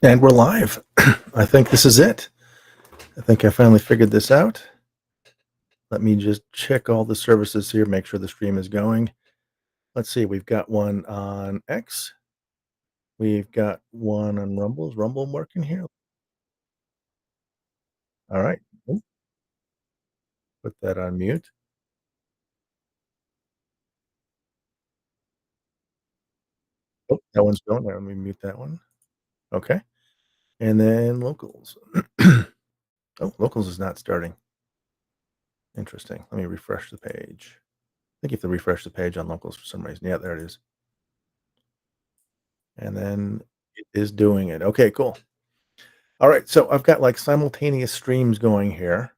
And we're live. I think this is it. I think I finally figured this out. Let me just check all the services here, make sure the stream is going. Let's see, we've got one on X. We've got one on Rumble. Is Rumble working here? All right. Oop, put that on mute. Oh, that one's going there. Let me mute that one. Okay. And then locals. Oh, locals is not starting. Interesting. Let me refresh the page. I think you have to refresh the page on locals for some reason. Yeah, there it is. And then it is doing it. Okay, cool. All right, so I've got like simultaneous streams going here.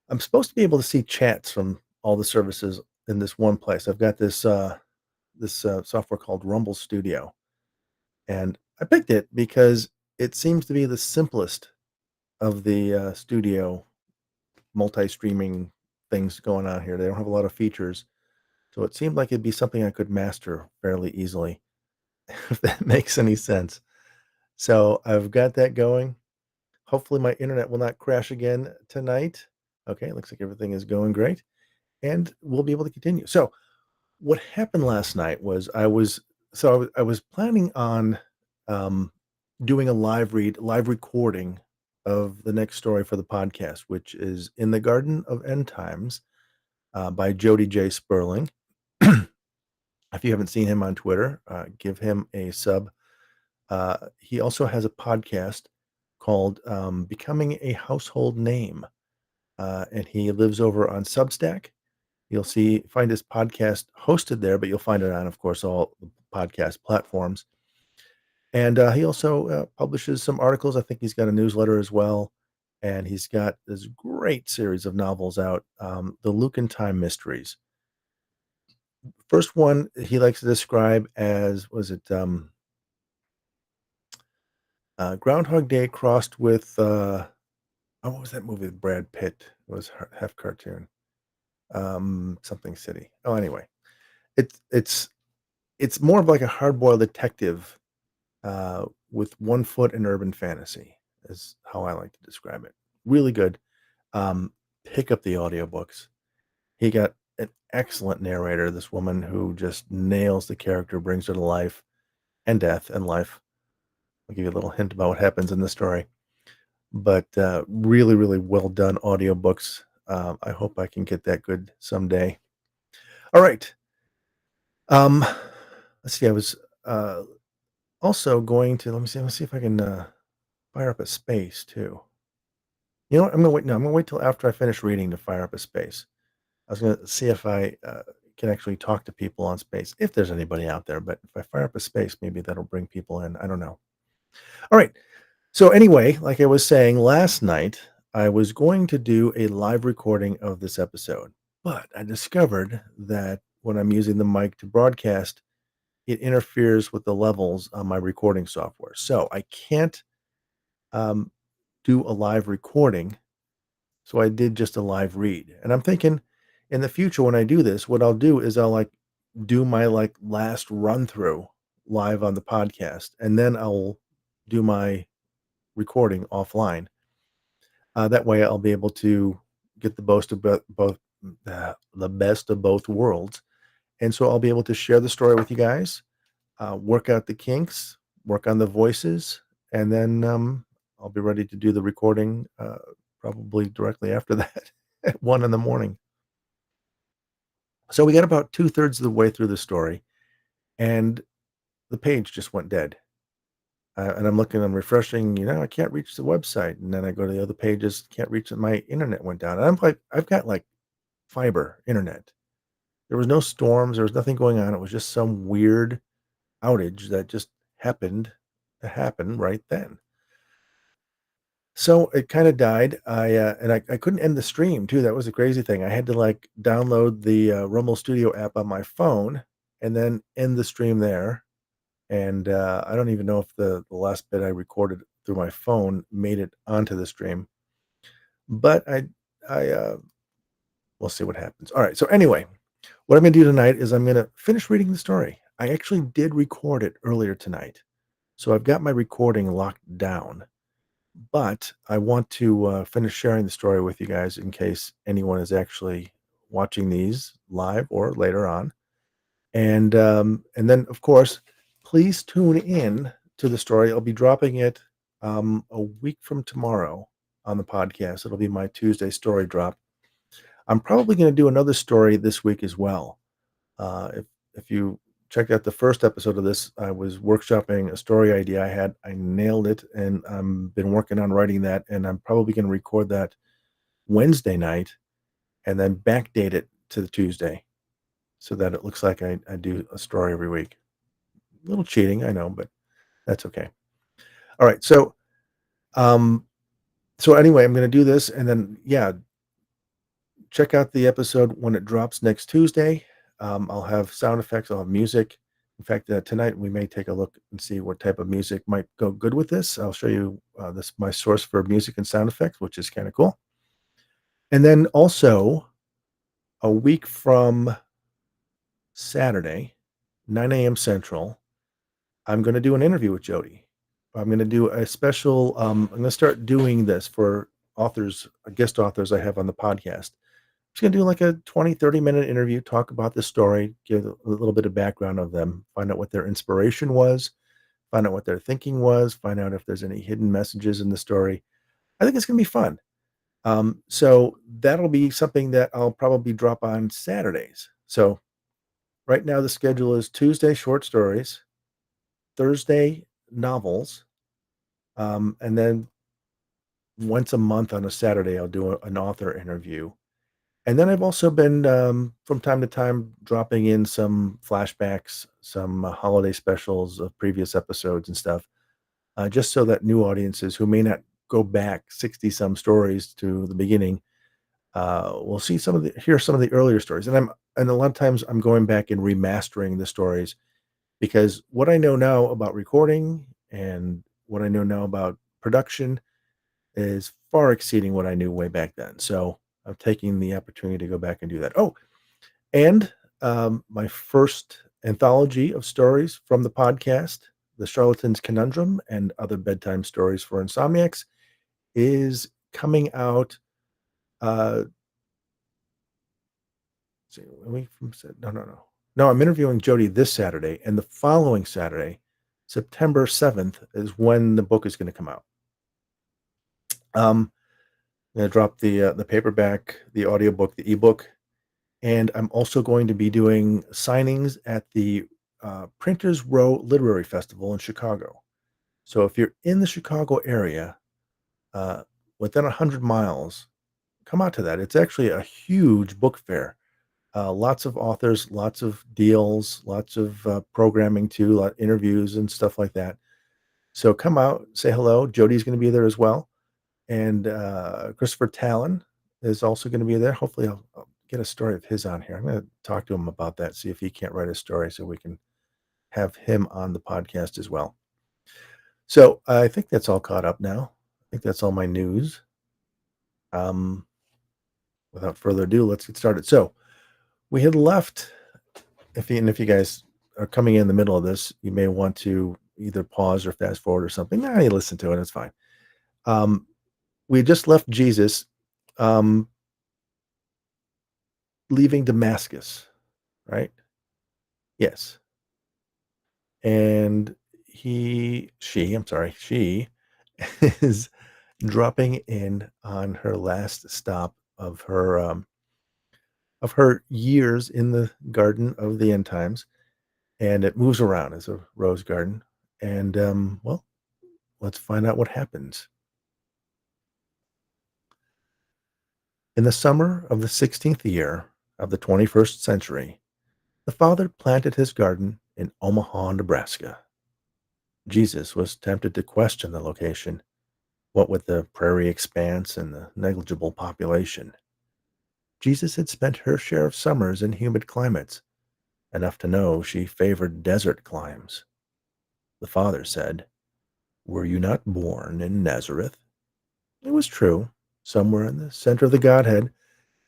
I'm supposed to be able to see chats from all the services in this one place. I've got this software called Rumble Studio, and I picked it because it seems to be the simplest of the studio multi-streaming things going on here. They don't have a lot of features, so it seemed like it'd be something I could master fairly easily, if that makes any sense. So I've got that going. Hopefully, my internet will not crash again tonight. Okay, looks like everything is going great, and we'll be able to continue. So, what happened last night was I was planning on um, doing a live recording of the next story for the podcast, which is "In the Garden of End Times" by Jody J. Sperling. If you haven't seen him on Twitter, give him a sub. He also has a podcast called "Becoming a Household Name." And he lives over on Substack. You'll find his podcast hosted there, but you'll find it on, of course, all the podcast platforms. And he also publishes some articles. I think he's got a newsletter as well, and he's got this great series of novels out, the Luke and Time Mysteries. First one he likes to describe as was it Groundhog Day crossed with what was that movie with Brad Pitt? It was half cartoon, something city. Oh, anyway, It's it's it's more of like a hard-boiled detective, with one foot in urban fantasy, is how I like to describe it. Really good. Um, Pick up the audiobooks. He got an excellent narrator, this woman who just nails the character, brings her to life and death and life. I'll give you a little hint about what happens in the story. But, really, really well done audiobooks. I hope I can get that good someday. Alright. Um, let's see, I was, uh also going to let me see if I can, fire up a space too. You know what? I'm gonna wait till after I finish reading to fire up a space. I was gonna see if I, can actually talk to people on space, if there's anybody out there, but if I fire up a space, maybe that'll bring people in, I don't know. Alright, so anyway, like I was saying, last night, I was going to do a live recording of this episode, but I discovered that when I'm using the mic to broadcast, it interferes with the levels on my recording software, so I can't um, do a live recording. So I did just a live read. And I'm thinking in the future when I do this, what I'll do is I'll like do my like last run through live on the podcast and then I'll do my recording offline. That way I'll be able to get the the best of both worlds. And so I'll be able to share the story with you guys, work out the kinks, work on the voices, and then I'll be ready to do the recording probably directly after that at 1 in the morning. So we got about two-thirds of the way through the story, and the page just went dead. And I'm refreshing, I can't reach the website. And then I go to the other pages, can't reach it. My internet went down. And I'm like, I've got like fiber internet. There was no storms, there was nothing going on. It was just some weird outage that just happened to happen right then. So it kinda died. I couldn't end the stream too, that was the crazy thing. I had to, like, download the, Rumble Studio app on my phone and then end the stream there, and, I don't even know if the last bit I recorded through my phone made it onto the stream, but I we'll see what happens. Alright, so anyway, what I'm gonna do tonight is I'm gonna finish reading the story. I actually did record it earlier tonight. So I've got my recording locked down, but I want to finish sharing the story with you guys in case anyone is actually watching these live or later on. And then, of course, please tune in to the story. I'll be dropping it a week from tomorrow on the podcast. It'll be my Tuesday story drop. I'm probably going to do another story this week as well. If you checked out the first episode of this, I was workshopping a story idea I had. I nailed it, and I've been working on writing that, and I'm probably going to record that Wednesday night and then backdate it to the Tuesday so that it looks like I do a story every week. A little cheating, I know, but that's okay. All right, um, so anyway, I'm going to do this, and then yeah, check out the episode when it drops next Tuesday. I'll have sound effects, I'll have music. In fact, tonight we may take a look and see what type of music might go good with this. I'll show you this my source for music and sound effects, which is kind of cool. And then also a week from Saturday, 9 a.m. Central, I'm going to do an interview with Jody. I'm going to do a special. I'm going to start doing this for authors, guest authors I have on the podcast. Just gonna do like a 20, 30-minute interview, talk about the story, give a little bit of background of them, find out what their inspiration was, find out what their thinking was, find out if there's any hidden messages in the story. I think it's gonna be fun. So that'll be something that I'll probably drop on Saturdays. So right now the schedule is Tuesday short stories, Thursday novels, and then once a month on a Saturday I'll do an author interview. And then I've also been, from time to time, dropping in some flashbacks, some holiday specials of previous episodes and stuff, just so that new audiences who may not go back 60 some stories to the beginning will see hear some of the earlier stories. And a lot of times I'm going back and remastering the stories because what I know now about recording and what I know now about production is far exceeding what I knew way back then. So I'm taking the opportunity to go back and do that. Oh, and my first anthology of stories from the podcast, The Charlatan's Conundrum and Other Bedtime Stories for Insomniacs, is coming out. Uh, let's see, a week from no, no, no, no. I'm interviewing Jody this Saturday, and the following Saturday, September 7th, is when the book is going to come out. I'm going to drop the paperback, the audiobook, the ebook, and I'm also going to be doing signings at the Printers Row Literary Festival in Chicago. So if you're in the Chicago area, uh, within 100 miles, come out to that. It's actually a huge book fair. Lots of authors, lots of deals, lots of programming too, lot interviews and stuff like that. So come out, say hello. Jody's going to be there as well. And Christopher Talon is also going to be there. Hopefully, I'll get a story of his on here. I'm going to talk to him about that, see if he can't write a story so we can have him on the podcast as well. So I think that's all caught up now. I think that's all my news. Um, Without further ado, let's get started. So we had left. If you guys are coming in the middle of this, you may want to either pause or fast forward or something. Nah, you listen to it. It's fine. We had just left Jesus. Leaving Damascus, right? Yes. And she is dropping in on her last stop of her years in the garden of the end times, and it moves around as a rose garden. And well, let's find out what happens. In the summer of the 16th year of the 21st century, the father planted his garden in Omaha, Nebraska. Jesus was tempted to question the location, what with the prairie expanse and the negligible population. Jesus had spent her share of summers in humid climates, enough to know she favored desert climes. The father said, "Were you not born in Nazareth?" It was true. Somewhere in the center of the Godhead,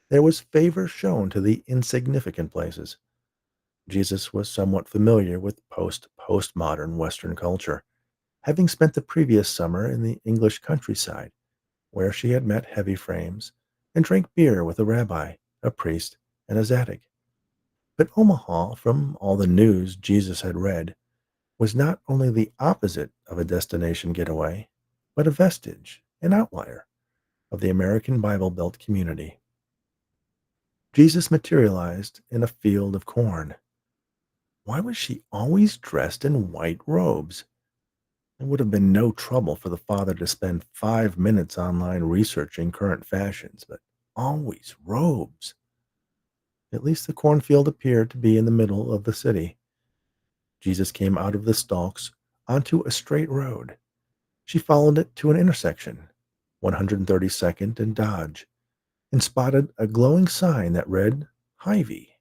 there was favor shown to the insignificant places. Jesus was somewhat familiar with postmodern Western culture. having spent the previous summer in the English countryside, where she had met heavy frames and drank beer with a rabbi, a priest, and a tzaddik. But Omaha, from all the news Jesus had read, was not only the opposite of a destination getaway, but a vestige, an outlier, of the American Bible Belt community. Jesus materialized in a field of corn. Why was she always dressed in white robes? It would have been no trouble for the father to spend 5 minutes online researching current fashions, but always robes. At least the cornfield appeared to be in the middle of the city. Jesus came out of the stalks onto a straight road. She followed it to an intersection, 132nd and Dodge, and spotted a glowing sign that read, Hy-Vee.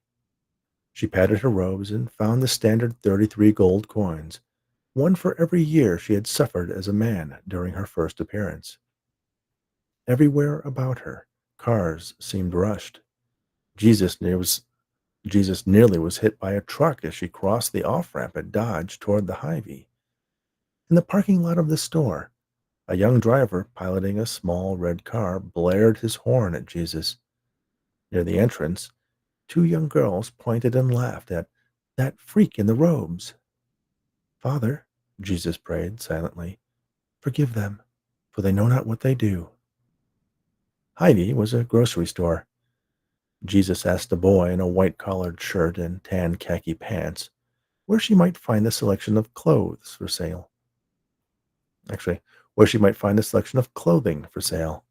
She patted her robes and found the standard 33 gold coins, one for every year she had suffered as a man during her first appearance. Everywhere about her, cars seemed rushed. Jesus, near was, Jesus nearly was hit by a truck as she crossed the off-ramp at Dodge toward the Hy-Vee. In the parking lot of the store, a young driver piloting a small red car blared his horn at Jesus. Near the entrance, two young girls pointed and laughed at that freak in the robes. Father, Jesus prayed silently, forgive them, for they know not what they do. Heidi was a grocery store. Jesus asked a boy in a white-collared shirt and tan khaki pants where she might find the selection of clothes for sale. Actually, where she might find the selection of clothing for sale.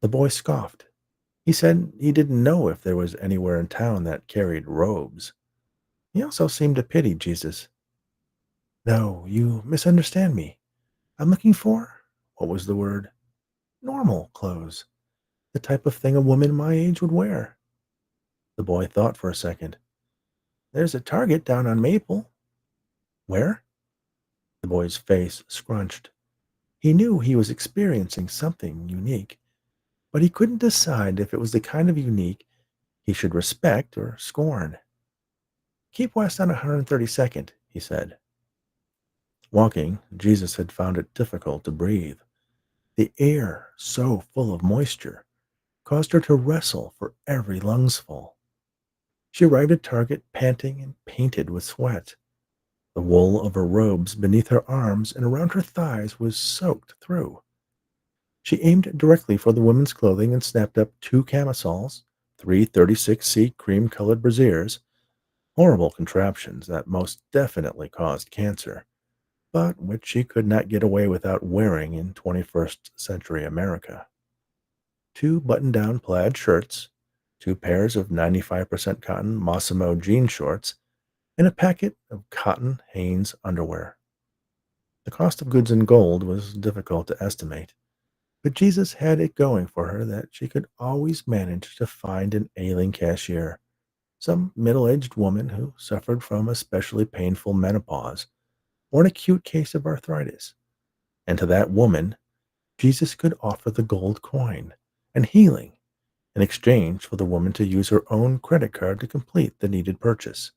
The boy scoffed. He said he didn't know if there was anywhere in town that carried robes. He also seemed to pity Jesus. No, you misunderstand me. I'm looking for, what was the word? Normal clothes. The type of thing a woman my age would wear. The boy thought for a second. There's a Target down on Maple. Where? The boy's face scrunched. He knew he was experiencing something unique, but he couldn't decide if it was the kind of unique he should respect or scorn. Keep west on 132nd, he said. Walking, Jesus had found it difficult to breathe. The air, so full of moisture, caused her to wrestle for every lungsful. She arrived at Target panting and painted with sweat. The wool of her robes beneath her arms and around her thighs was soaked through. She aimed directly for the women's clothing and snapped up two camisoles, three 36C cream-colored brassieres, horrible contraptions that most definitely caused cancer, but which she could not get away without wearing in 21st century America. Two button-down plaid shirts, two pairs of 95% cotton Massimo jean shorts, and a packet of cotton Hanes underwear. The cost of goods in gold was difficult to estimate, but Jesus had it going for her that she could always manage to find an ailing cashier, some middle-aged woman who suffered from especially painful menopause or an acute case of arthritis. And to that woman, Jesus could offer the gold coin and healing in exchange for the woman to use her own credit card to complete the needed purchase.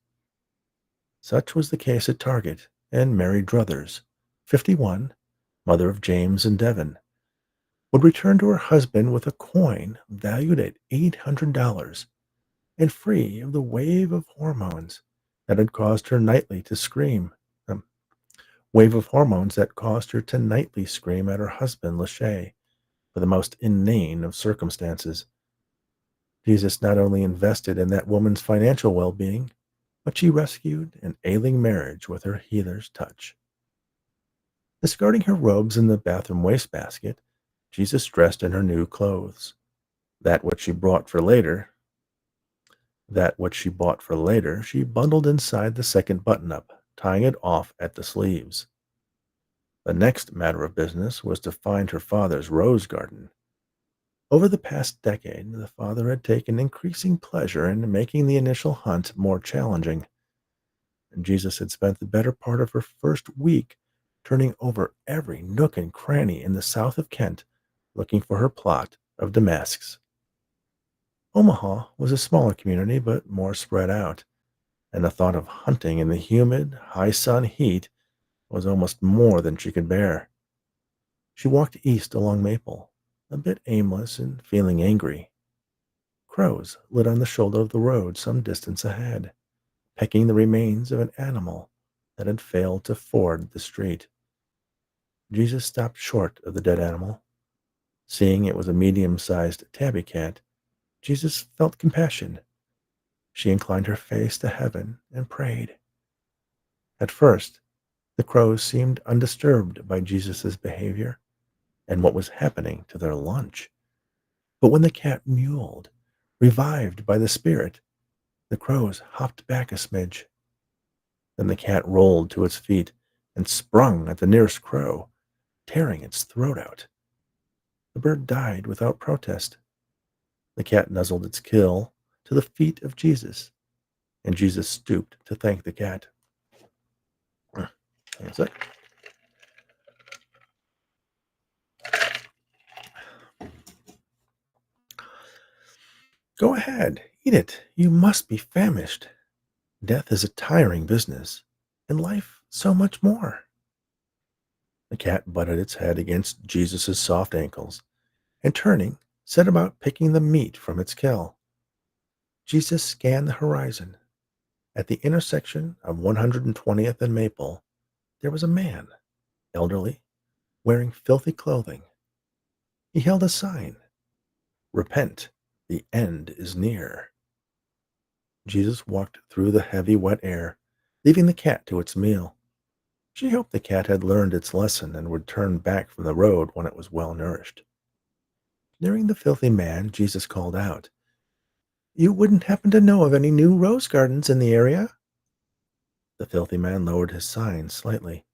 Such was the case at Target, and Mary Druthers, 51, mother of James and Devon, would return to her husband with a coin valued at $800 and free of the wave of hormones that had caused her nightly to scream. Wave of hormones that caused her to nightly scream at her husband, Lachey, for the most inane of circumstances. Jesus not only invested in that woman's financial well-being, but she rescued an ailing marriage with her healer's touch. Discarding her robes in the bathroom wastebasket, Jesus dressed in her new clothes. That which she bought for later, she bundled inside the second button-up, tying it off at the sleeves. The next matter of business was to find her father's rose garden. Over the past decade, the father had taken increasing pleasure in making the initial hunt more challenging. And Jesus had spent the better part of her first week turning over every nook and cranny in the south of Kent, looking for her plot of damasks. Omaha was a smaller community, but more spread out, and the thought of hunting in the humid, high sun heat was almost more than she could bear. She walked east along Maple, a bit aimless and feeling angry. Crows lit on the shoulder of the road some distance ahead, pecking the remains of an animal that had failed to ford the street. Jesus stopped short of the dead animal. Seeing it was a medium-sized tabby cat, Jesus felt compassion. She inclined her face to heaven and prayed. At first, the crows seemed undisturbed by Jesus' behavior and what was happening to their lunch. But when the cat mewled, revived by the Spirit, the crows hopped back a smidge. Then the cat rolled to its feet and sprung at the nearest crow, tearing its throat out. The bird died without protest. The cat nuzzled its kill to the feet of Jesus, and Jesus stooped to thank the cat. That's it. Go ahead, eat it. You must be famished. Death is a tiring business, and life so much more. The cat butted its head against Jesus' soft ankles, and turning, set about picking the meat from its kill. Jesus scanned the horizon. At the intersection of 120th and Maple, there was a man, elderly, wearing filthy clothing. He held a sign: Repent, the end is near. Jesus walked through the heavy, wet air, leaving the cat to its meal. She hoped the cat had learned its lesson and would turn back from the road when it was well nourished. Nearing the filthy man, Jesus called out, "You wouldn't happen to know of any new rose gardens in the area?" The filthy man lowered his sign slightly.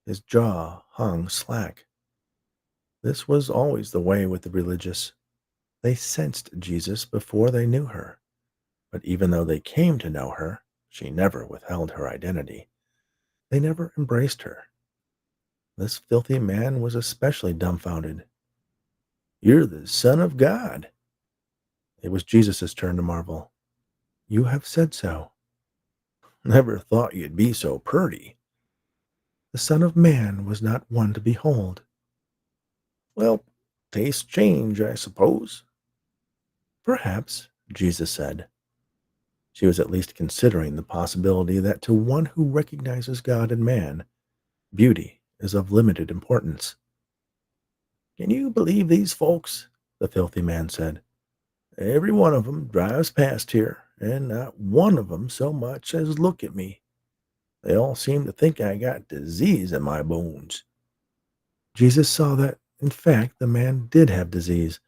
His jaw hung slack. This was always the way with the religious. They sensed Jesus before they knew her. But even though they came to know her, she never withheld her identity. They never embraced her. This filthy man was especially dumbfounded. "You're the Son of God." It was Jesus' turn to marvel. "You have said so." "Never thought you'd be so purty." The Son of Man was not one to behold. "Well, tastes change, I suppose." "Perhaps," Jesus said. She was at least considering the possibility that to one who recognizes God in man, beauty is of limited importance. "Can you believe these folks?" the filthy man said. "Every one of 'em drives past here, and not one of 'em so much as look at me. They all seem to think I got disease in my bones." Jesus saw that, in fact, the man did have disease,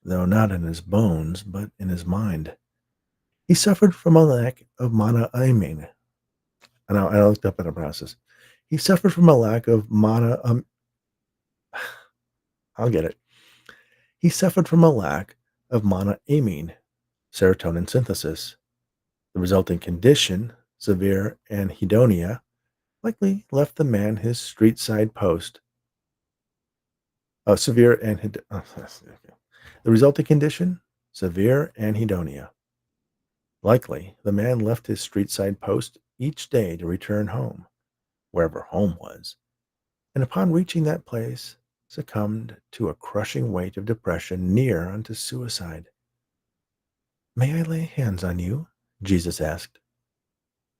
though not in his bones, but in his mind. He suffered from a lack of monoamine. And I looked up in the process. He suffered from a lack of I'll get it. He suffered from a lack of monoamine serotonin synthesis. The resulting condition, severe anhedonia, likely left the man his street side post. Severe anhedon. The resulting condition, severe anhedonia. Likely, the man left his street side post each day to return home, wherever home was, and upon reaching that place, succumbed to a crushing weight of depression near unto suicide. "May I lay hands on you?" Jesus asked.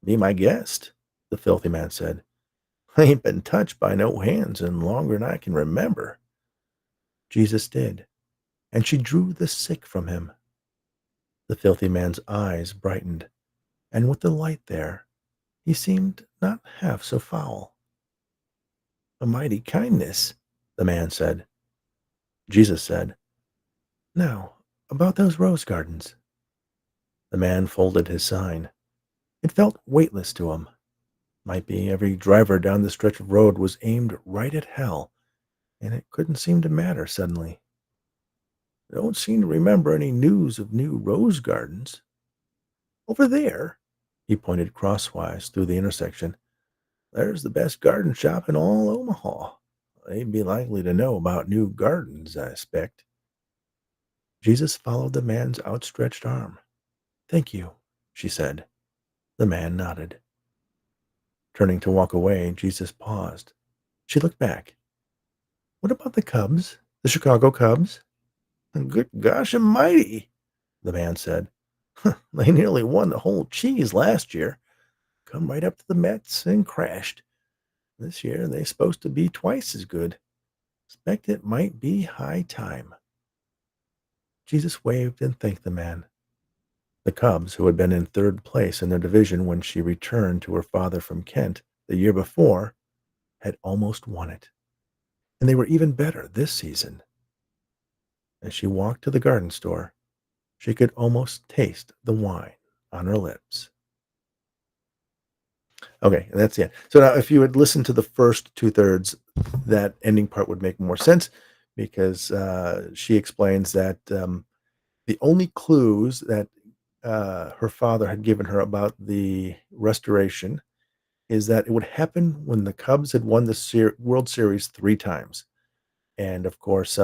"Be my guest," the filthy man said. "I ain't been touched by no hands in longer'n I can remember." Jesus did, and she drew the sick from him. The filthy man's eyes brightened, and with the light there, he seemed not half so foul. "A mighty kindness," the man said. Jesus said, "Now, about those rose gardens." The man folded his sign. It felt weightless to him. Might be every driver down the stretch of road was aimed right at hell, and it couldn't seem to matter suddenly. "I don't seem to remember any news of new rose gardens. Over there," he pointed crosswise through the intersection, "there's the best garden shop in all Omaha. They'd be likely to know about new gardens, I expect." Jesus followed the man's outstretched arm. "Thank you," she said. The man nodded. Turning to walk away, Jesus paused. She looked back. What about the Cubs? The Chicago Cubs? Good gosh almighty, the man said. They nearly won the whole cheese last year. Come right up to the Mets and crashed. This year they're supposed to be twice as good. Expect it might be high time. Jesus waved and thanked the man. The Cubs, who had been in third place in their division when she returned to her father from Kent the year before, had almost won it. And they were even better this season. As she walked to the garden store, she could almost taste the wine on her lips. Okay, that's it. So now, if you had listened to the first two thirds, that ending part would make more sense because she explains that the only clues that her father had given her about the restoration is that it would happen when the Cubs had won the World Series three times. And of course,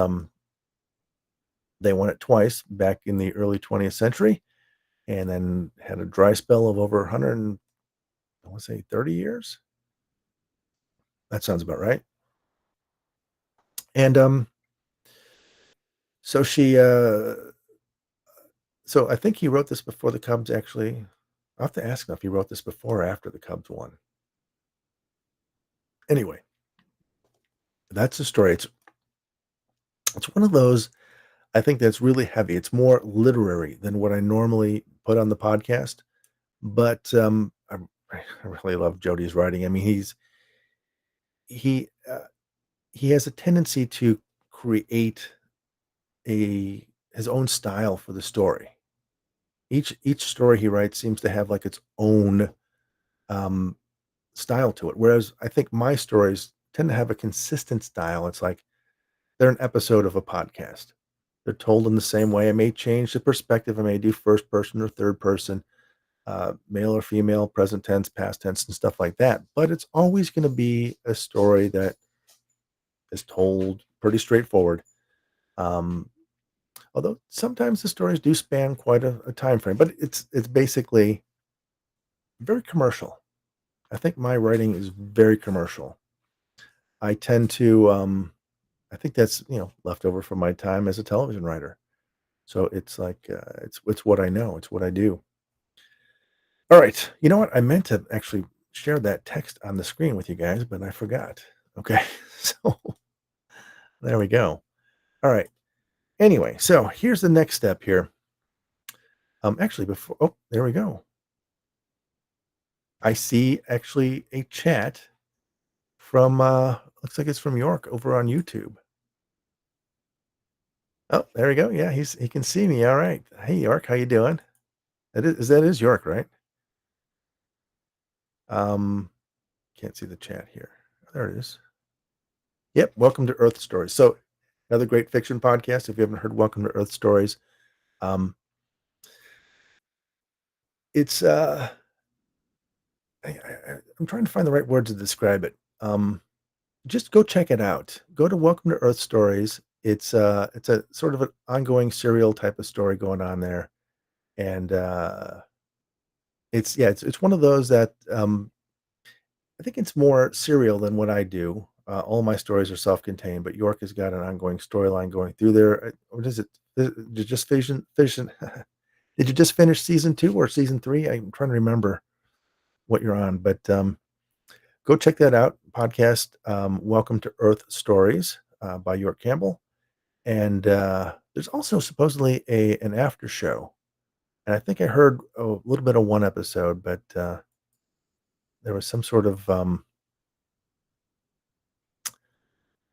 they won it twice back in the early 20th century and then had a dry spell of over 100, I want to say 30 years. That sounds about right. And so she, so I think he wrote this before the Cubs actually. I'll have to ask him if he wrote this before or after the Cubs won. Anyway, that's the story. It's one of those I think that's really heavy. It's more literary than what I normally put on the podcast, but I really love Jody's writing. I mean, he uh, he has a tendency to create a his own style for the story. Each story he writes seems to have like its own um, style to it. Whereas I think my stories tend to have a consistent style. It's like they're an episode of a podcast. They're told in the same way. I may change the perspective. I may do first person or third person, male or female, present tense, past tense, and stuff like that. But it's always going to be a story that is told pretty straightforward. Um, although sometimes the stories do span quite a time frame, but it's basically very commercial. I think my writing is very commercial. I tend to, I think that's left over from my time as a television writer. So it's like it's what I know. It's what I do. All right. You know what? I meant to actually share that text on the screen with you guys, but I forgot. Okay. So there we go. All right. Anyway, so here's the next step here. Actually, before there we go. I see actually a chat from looks like it's from York over on YouTube. Oh, there we go. Yeah, he can see me. All right. Hey York, how you doing? That is York, right? Um, can't see the chat here. There it is. Yep. Welcome to Earth Stories. So another great fiction podcast. If you haven't heard Welcome to Earth Stories, um, it's I'm trying to find the right words to describe it. Just go check it out. Go to Welcome to Earth Stories. It's a sort of an ongoing serial type of story going on there, and it's one of those that I think it's more serial than what I do. All my stories are self-contained, but York has got an ongoing storyline going through there. What is it? Did you just vision? Did you just finish season 2 or season 3? I'm trying to remember what you're on, but go check that out. Podcast, Welcome to Earth Stories by York Campbell. And there's also supposedly an after show. And I think I heard a little bit of one episode, but there was some sort of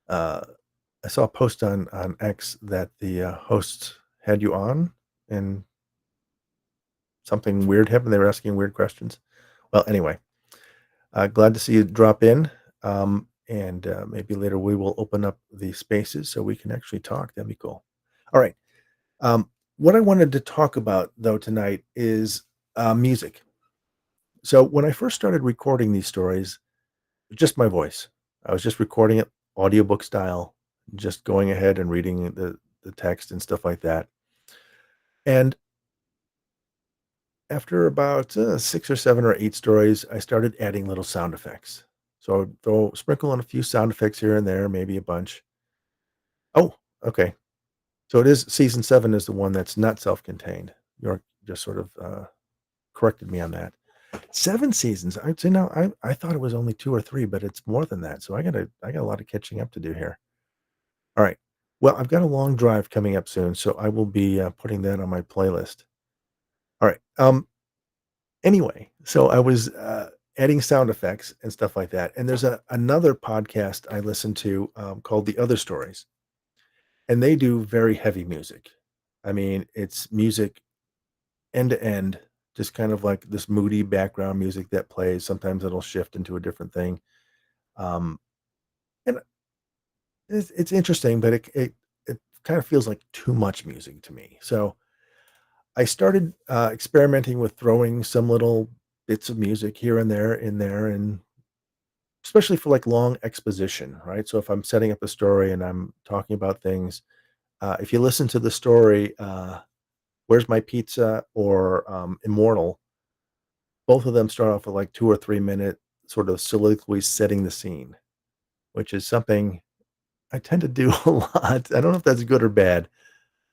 uh, I saw a post on X that the hosts had you on, and something weird happened. They were asking weird questions. Well, anyway, glad to see you drop in. And maybe later we will open up the spaces so we can actually talk. That'd be cool. All right. What I wanted to talk about though tonight is music. So when I first started recording these stories, it was just my voice. I was just recording it audiobook style, just going ahead and reading the text and stuff like that. And after about 6 or 7 or 8 stories, I started adding little sound effects. So I would sprinkle in a few sound effects here and there, maybe a bunch. Oh, okay. So it is season 7 is the one that's not self-contained. York just sort of corrected me on that. 7 seasons. I'd say no, I thought it was only 2 or 3, but it's more than that. So I got a lot of catching up to do here. All right. Well, I've got a long drive coming up soon, so I will be putting that on my playlist. All right. Anyway, so I was adding sound effects and stuff like that. And there's another podcast I listen to called The Other Stories, and they do very heavy music. I mean, it's music end to end, just kind of like this moody background music that plays. Sometimes it'll shift into a different thing. Um, and it's interesting, but it kind of feels like too much music to me. So I started experimenting with throwing some little bits of music here and there in there, and especially for like long exposition, right? So if I'm setting up a story and I'm talking about things, if you listen to the story, "Where's My Pizza" or "Immortal," both of them start off with like 2 or 3 minute sort of soliloquy setting the scene, which is something I tend to do a lot. I don't know if that's good or bad.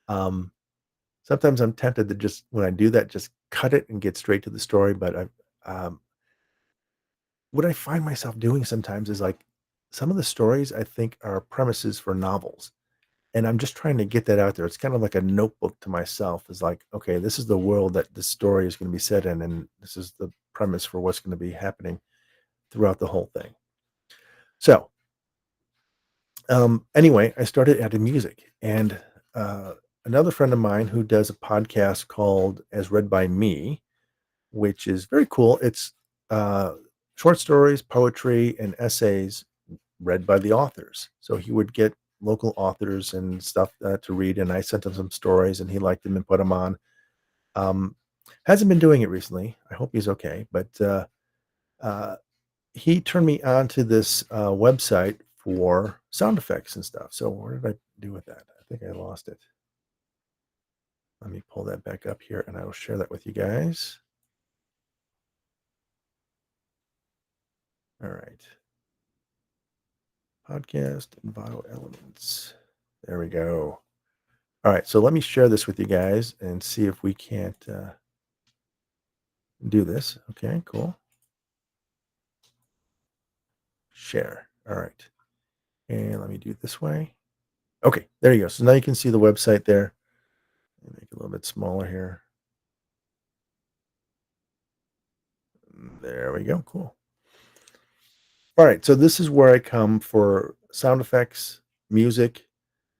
Um, Sometimes I'm tempted to just when I do that, just cut it and get straight to the story. But what I find myself doing sometimes is like some of the stories I think are premises for novels. And I'm just trying to get that out there. It's kind of like a notebook to myself. Is like, okay, this is the world that this story is going to be set in, and this is the premise for what's going to be happening throughout the whole thing. So, anyway, I started adding music, and another friend of mine who does a podcast called "As Read by Me," which is very cool. It's uh, short stories, poetry, and essays read by the authors. So he would get local authors and stuff to read, and I sent him some stories, and he liked them and put them on. Um, hasn't been doing it recently. I hope he's okay. But uh, he turned me on to this website for sound effects and stuff. So where did I do with that? I think I lost it. Let me pull that back up here, and I will share that with you guys. All right. Podcast and Vital Elements. There we go. All right, so let me share this with you guys and see if we can't do this. Okay, cool. Share. All right. And let me do it this way. Okay, there you go. So now you can see the website there. Make it a little bit smaller here. There we go. Cool. All right, so this is where I come for sound effects, music,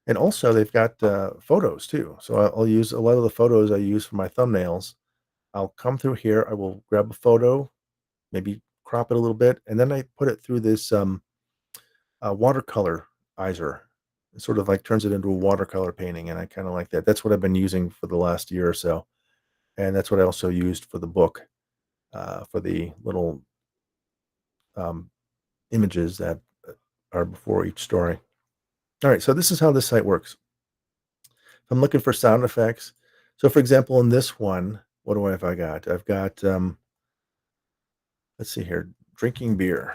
and also they've got photos too. So I'll use a lot of the photos I use for my thumbnails. I'll come through here. I will grab a photo, maybe crop it a little bit, and then I put it through this watercolorizer. It sort of like turns it into a watercolor painting, and I kind of like that. That's what I've been using for the last year or so, and that's what I also used for the book, for the little um, images that are before each story. All right, so this is how this site works. If I'm looking for sound effects, so for example, in this one, what do I have? I got? I've got. Let's see here, drinking beer,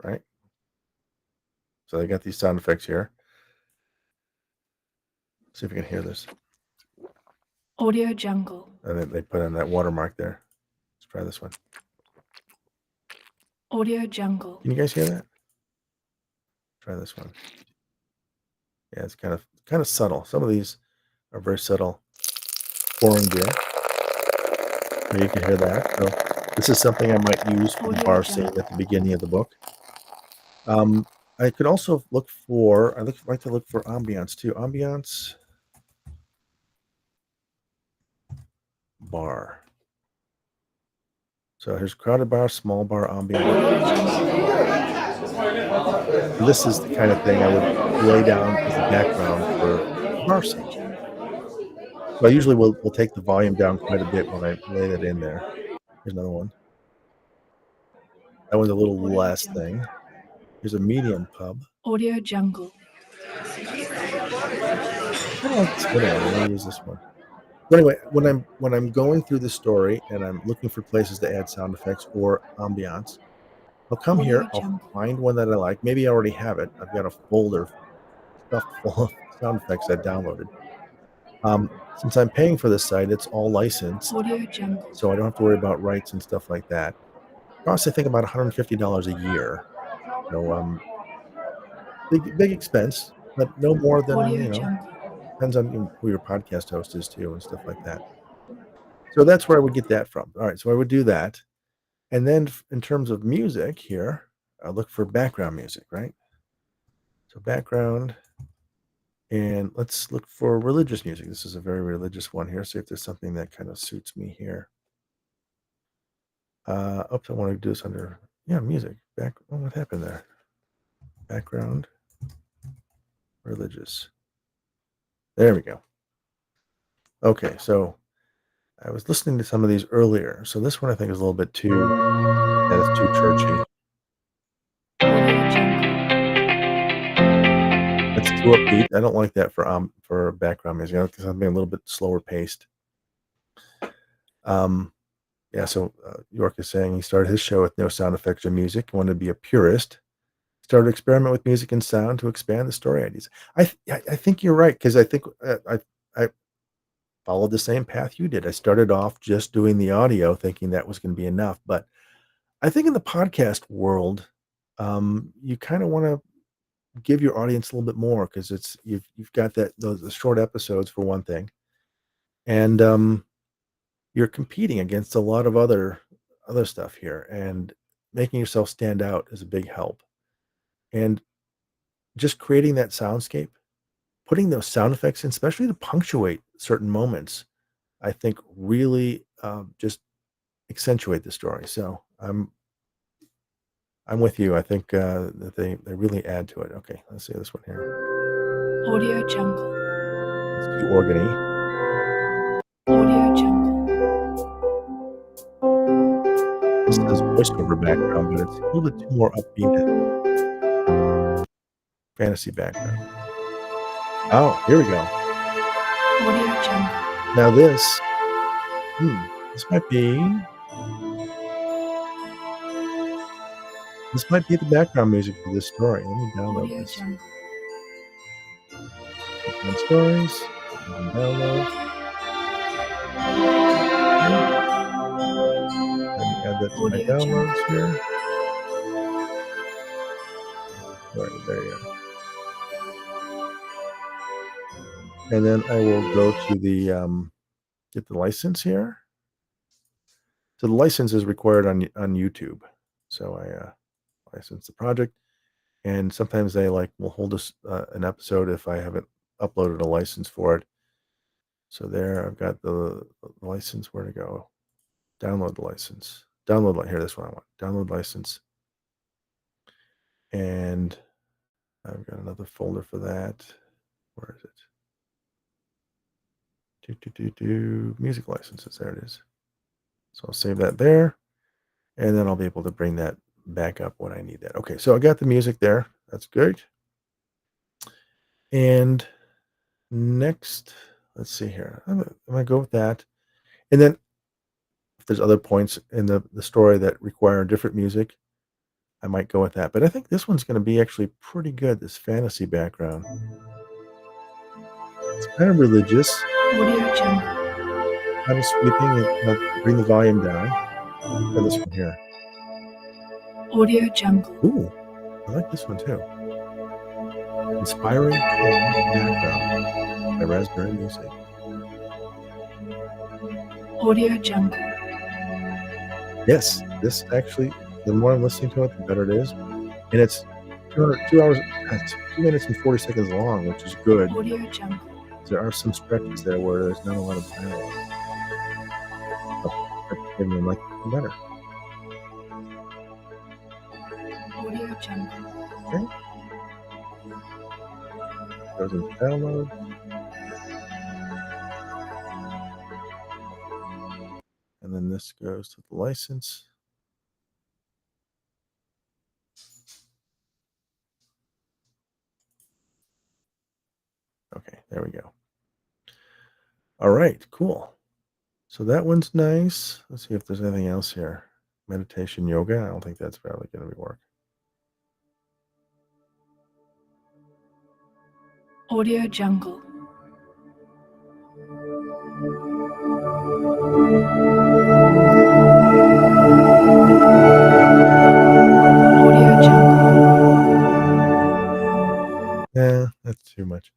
right? So I got these sound effects here. See if you can hear this. Audio Jungle. And then they put in that watermark there. Let's try this one. Audio Jungle. Can you guys hear that? Try this one. Yeah, it's kind of subtle. Some of these are very subtle. Pouring beer. Maybe you can hear that. So this is something I might use for the bar scene at the beginning of the book. I could also look for. Like to look for ambiance too. Ambiance bar. So here's crowded bar, small bar, ambiance. And this is the kind of thing I would lay down as a background for a bar scene. So I usually will take the volume down quite a bit when I lay that in there. Here's another one. That one's a little less thing. Here's a medium pub. Audio Jungle. I don't like this middle one. I'm going to use this one. But anyway, when I'm going through the story and I'm looking for places to add sound effects or ambiance, I'll come Audio here, I'll Jungle. find one that I like. Maybe I already have it. I've got a folder stuffed full of sound effects I downloaded. Since I'm paying for this site, it's all licensed, Audio Jungle. so I don't have to worry about rights and stuff like that. Costs, I think, about $150 a year. So, big expense, but no more than, Audio Jungle. depends on who your podcast host is too and stuff like that. So that's where I would get that from. All right, so I would do that. And then in terms of music here, I look for background music, right? So background, and let's look for religious music. This is a very religious one here. See if there's something that kind of suits me here. Oops, I want to do this under, yeah, music. Oh, what happened there? Background, religious. There we go. Okay, so I was listening to some of these earlier. So this one I think is a little bit too, that is too churchy. Audio Jungle. That's too upbeat. I don't like that for background music. I like something a little bit slower paced. Um, yeah. So York is saying he started his show with no sound effects or music. Wanted to be a purist. Started to experiment with music and sound to expand the story ideas. I think you're right because I think I followed the same path you did. I started off just doing the audio, thinking that was going to be enough. But I think in the podcast world, you kind of want to give your audience a little bit more because you've got those the short episodes for one thing, and you're competing against a lot of other stuff here, and making yourself stand out is a big help. And just creating that soundscape, putting those sound effects in, especially to punctuate certain moments, I think really just accentuate the story. So I'm with you. I think that they really add to it. Okay, let's see this one here. Audio Jungle. It's too organy. Audio Jungle. This is voiceover background, but it's a little bit too more upbeat fantasy background. Oh, here we go. Audio Jungle. Now this might be the background music for this story. Let me download Audio this. Jungle. Open stories, and then download. Okay, let me add that to my Audio Jungle. downloads here. All right, there you go. And then I will go to the get the license here. So the license is required on YouTube. So I license the project, and sometimes they will hold us an episode if I haven't uploaded a license for it. So there, I've got the license. Where to go? Download the license. Here. That's what I want. Download license, and I've got another folder for that. Where is it? Music licenses. There it is. So I'll save that there, and then I'll be able to bring that back up when I need that. Okay, so I got the music there. That's good. And next, let's see here. I'm gonna go with that, and then if there's other points in the story that require different music, I might go with that. But I think this one's going to be actually pretty good. This fantasy background. It's kind of religious, Audio Jungle. kind of sweeping. Bring the volume down. Try this one here. Audio Jungle. Ooh, I like this one too. Inspiring, calm background by Raspberry Music. Audio Jungle. Yes, this actually, the more I'm listening to it, the better it is. And it's 2 hours, 2 minutes and 40 seconds long, which is good. Audio Jungle. There are some stretches there where there's not a lot of dialogue. So that's making me like it better. Audio Jungle. Okay. Goes into download. And then this goes to the license. Okay, there we go. All right, cool. So that one's nice. Let's see if there's anything else here. Meditation yoga. I don't think that's probably going to be work. Audio Jungle. Audio Jungle. Yeah, that's too much.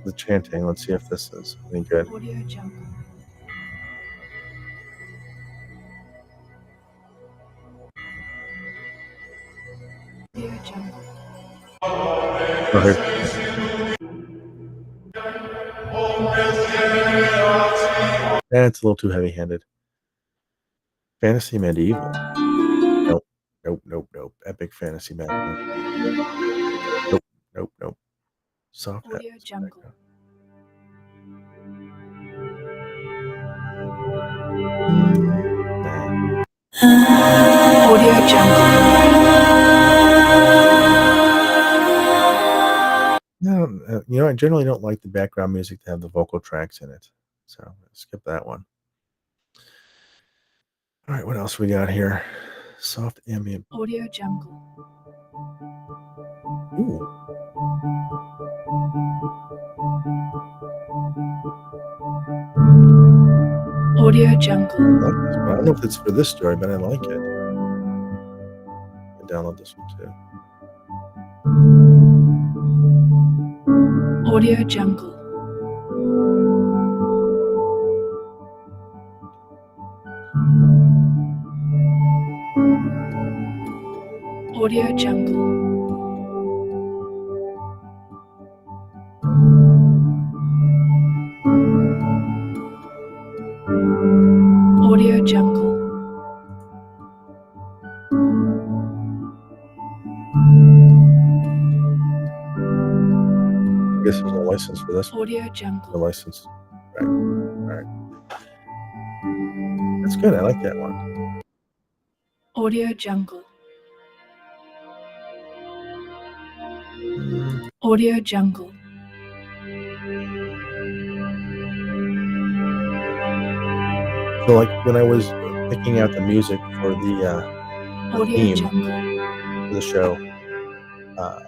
The chanting. Let's see if this is any good. Audio Jungle. Audio Jungle. Oh, here's the chanting. That's a little too heavy-handed. Fantasy medieval. Nope. Nope. Nope. Nope. Epic fantasy background. Nope. Nope. Nope. Soft Audio atmosphere Jungle. background. Nah. Audio No, I generally don't like the background music to have the vocal tracks in it, so skip that one. All right, what else we got here? Soft ambient. Audio Jungle. Ooh, Audio I Jungle. like this one. I don't know if it's for this story, but I like it. I download this one too. Audio Jungle. Audio Jungle. Audio Jungle. I guess there's no license for this one. Audio No Jungle. license. Right. All right. That's good. I like that one. Audio Jungle. Mm, Audio Jungle. so, like when I was picking out the music for the Audio theme Jungle. for the show, uh,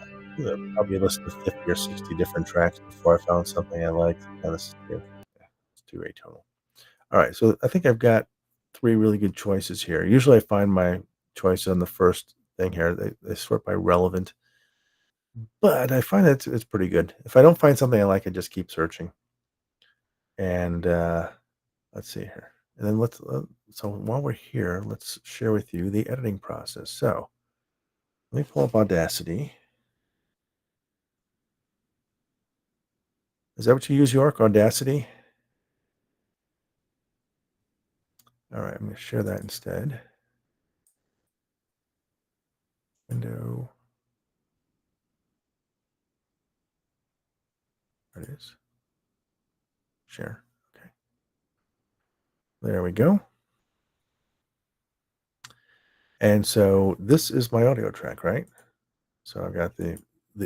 probably listened to 50 or 60 different tracks before I found something I liked. Yeah, this is too, yeah, it's too atonal. All right, so I think I've got three really good choices here. Usually I find my choice on the first thing here. They sort by relevant, but I find it's pretty good. If I don't find something I like, I just keep searching. And let's see here. And then so while we're here, let's share with you the editing process. So let me pull up Audacity. Is that what you use, York? Audacity? All right, I'm going to share that instead. Window. There it is. Share. Okay. There we go. And so this is my audio track, right? So I've got the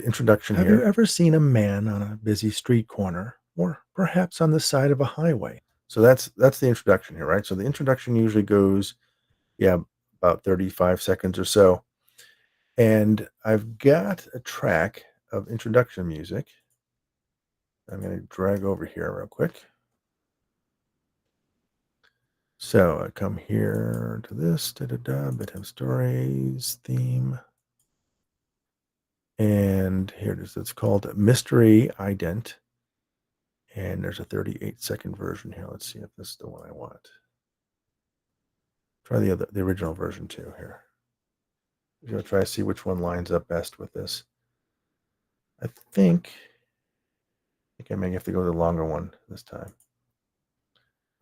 introduction here. Have you ever seen a man on a busy street corner or perhaps on the side of a highway? So that's the introduction here, right? So the introduction usually goes, yeah, about 35 seconds or so. And I've got a track of introduction music. I'm going to drag over here real quick. So I come here to this, bedtime stories, theme. And here it is. It's called Mystery Ident. And there's a 38-second version here. Let's see if this is the one I want. Try the original version too here. I'm going to try to see which one lines up best with this. I think I may have to go to the longer one this time.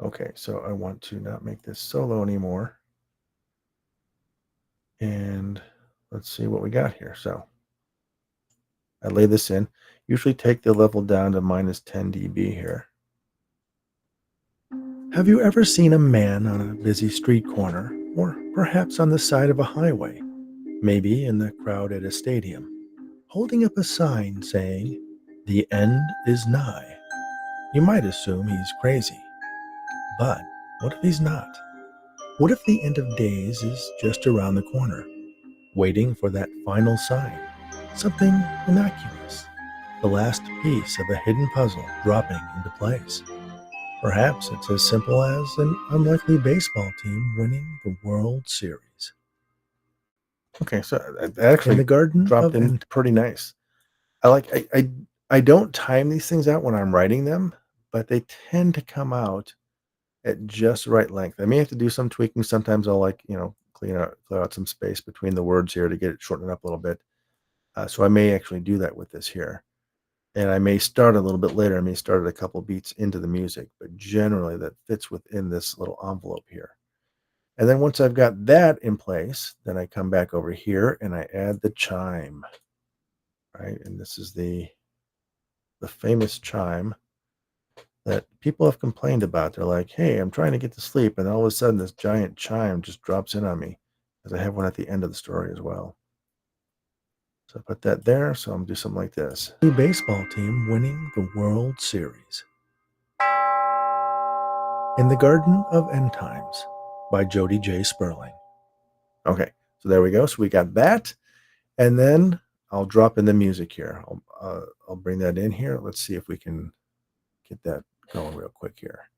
Okay, so I want to not make this solo anymore. And let's see what we got here. So I lay this in. Usually take the level down to minus 10 dB here. Have you ever seen a man on a busy street corner, or perhaps on the side of a highway, maybe in the crowd at a stadium, holding up a sign saying, The end is nigh. You might assume he's crazy. But what if he's not? What if the end of days is just around the corner, waiting for that final sign? Something innocuous, the last piece of a hidden puzzle dropping into place. Perhaps it's as simple as an unlikely baseball team winning the World Series. Okay, so that actually In the garden dropped of in pretty nice. I don't time these things out when I'm writing them, but they tend to come out at just right length. I may have to do some tweaking. Sometimes I'll clear out some space between the words here to get it shortened up a little bit. So I may actually do that with this here. And I may start a little bit later. I may start at a couple beats into the music, but generally that fits within this little envelope here. And then once I've got that in place, then I come back over here and I add the chime, right? And this is the famous chime that people have complained about. They're like, hey, I'm trying to get to sleep, and all of a sudden this giant chime just drops in on me, because I have one at the end of the story as well. So I put that there, so I'm going to do something like this. The baseball team winning the World Series. In the Garden of End Times by Jody J. Sperling. Okay, so there we go. So we got that, and then I'll drop in the music here. I'll bring that in here. Let's see if we can get that going real quick here.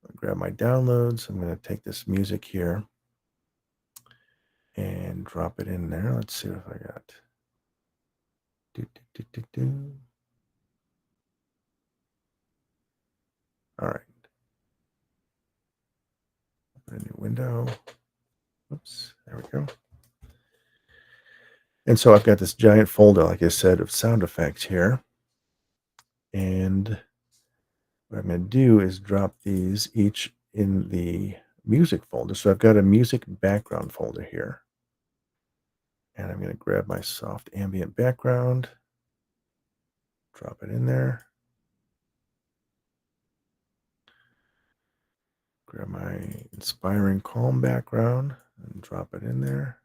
I'll grab my downloads. I'm going to take this music here and drop it in there. Let's see what I got. All right. Open a new window. Oops, there we go. And so I've got this giant folder, like I said, of sound effects here. And what I'm going to do is drop these each in the music folder. So I've got a music background folder here. And I'm going to grab my soft ambient background, drop it in there. Grab my inspiring calm background and drop it in there.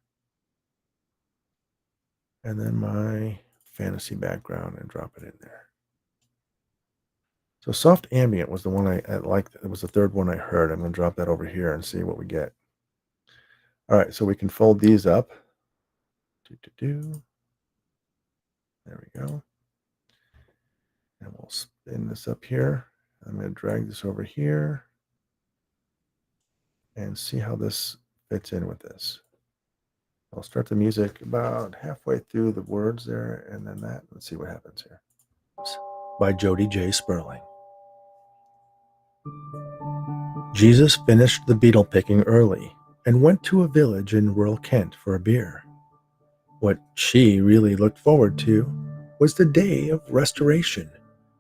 And then my fantasy background and drop it in there. So soft ambient was the one I liked. It was the third one I heard. I'm going to drop that over here and see what we get. All right, so we can fold these up. There we go. And we'll spin this up here. I'm going to drag this over here and see how this fits in with this. I'll start the music about halfway through the words there, and then that. Let's see what happens here. By Jody J. Sperling. Jesus finished the beetle picking early and went to a village in rural Kent for a beer. What she really looked forward to was the day of restoration,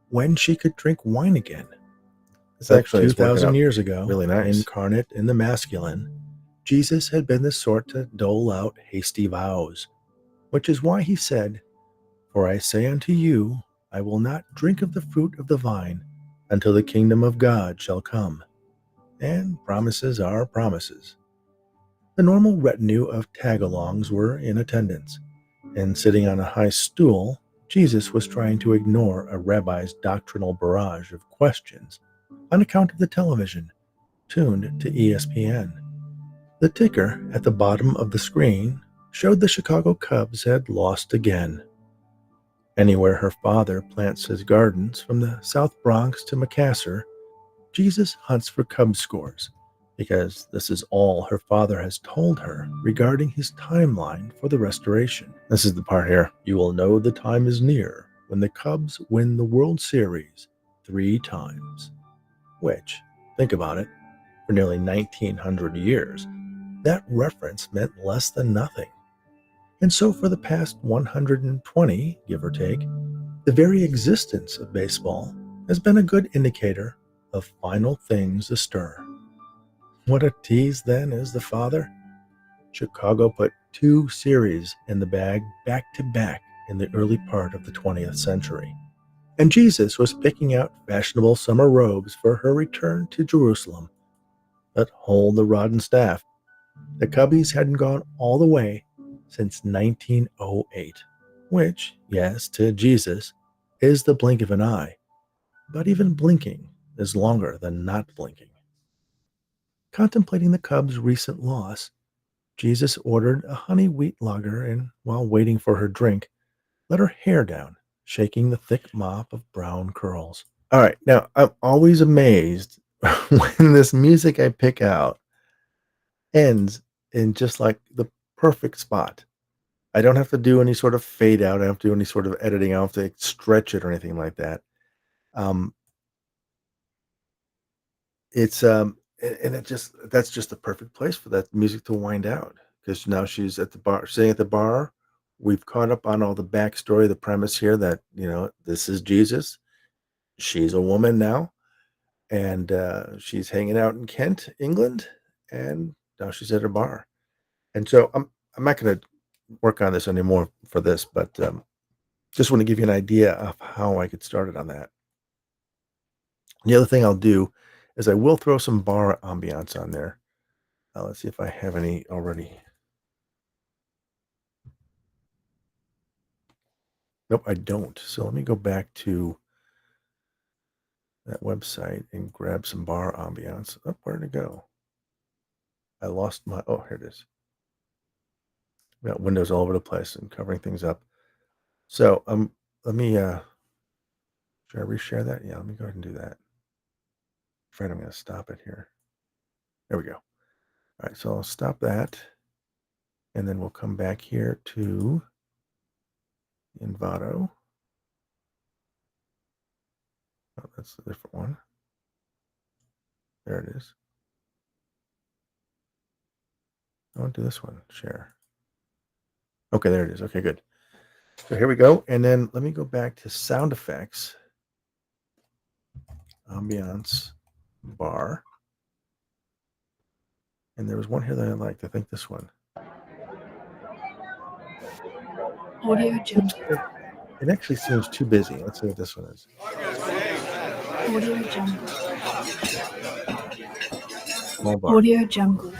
when she could drink wine again. This actually 2,000 years ago, really nice. Incarnate in the masculine, Jesus had been the sort to dole out hasty vows, which is why he said, "For I say unto you, I will not drink of the fruit of the vine until the kingdom of God shall come." And promises are promises. The normal retinue of tag-alongs were in attendance, and sitting on a high stool, Jesus was trying to ignore a rabbi's doctrinal barrage of questions on account of the television tuned to ESPN. The ticker at the bottom of the screen showed the Chicago Cubs had lost again. Anywhere her father plants his gardens, from the South Bronx to Macassar, Jesus hunts for Cubs scores, because this is all her father has told her regarding his timeline for the restoration. This is the part here. You will know the time is near when the Cubs win the World Series 3 times. Which, think about it, for nearly 1900 years, that reference meant less than nothing. And so for the past 120, give or take, the very existence of baseball has been a good indicator of final things astir. What a tease then is the father. Chicago put 2 series in the bag back to back in the early part of the 20th century. And Jesus was picking out fashionable summer robes for her return to Jerusalem. But hold the rod and staff. The Cubbies hadn't gone all the way since 1908, which, yes, to Jesus, is the blink of an eye, but even blinking is longer than not blinking. Contemplating the cub's recent loss, Jesus ordered a honey wheat lager and, while waiting for her drink, let her hair down, shaking the thick mop of brown curls. All right, now I'm always amazed when this music I pick out ends in just like the perfect spot. I don't have to do any sort of fade out. I don't have to do any sort of editing. I don't have to stretch it or anything like that. Um, and it just that's just the perfect place for that music to wind out because now she's at the bar, sitting at the bar. We've caught up on all the backstory, the premise here that this is Jesus. She's a woman now, and she's hanging out in Kent, England, and now she's at her bar. And so I'm not going to work on this anymore for this, but just want to give you an idea of how I could start it on that. The other thing I'll do is I will throw some bar ambiance on there. Let's see if I have any already. Nope, I don't. So let me go back to that website and grab some bar ambiance. Oh, where did it go? I lost my. Oh, here it is. Got windows all over the place and covering things up. So let me. Should I reshare that? Yeah, let me go ahead and do that. Afraid I'm going to stop it here. There we go. All right, so I'll stop that, and then we'll come back here to Envato. Oh, that's a different one. There it is. I want to do this one. Share. Okay, there it is. Okay, good. So here we go. And then let me go back to sound effects, ambiance, bar. And there was one here that I liked. I think this one. Audio Jungle. It actually seems too busy. Let's see what this one is. Audio Jungle. Small bar. Audio Jungle.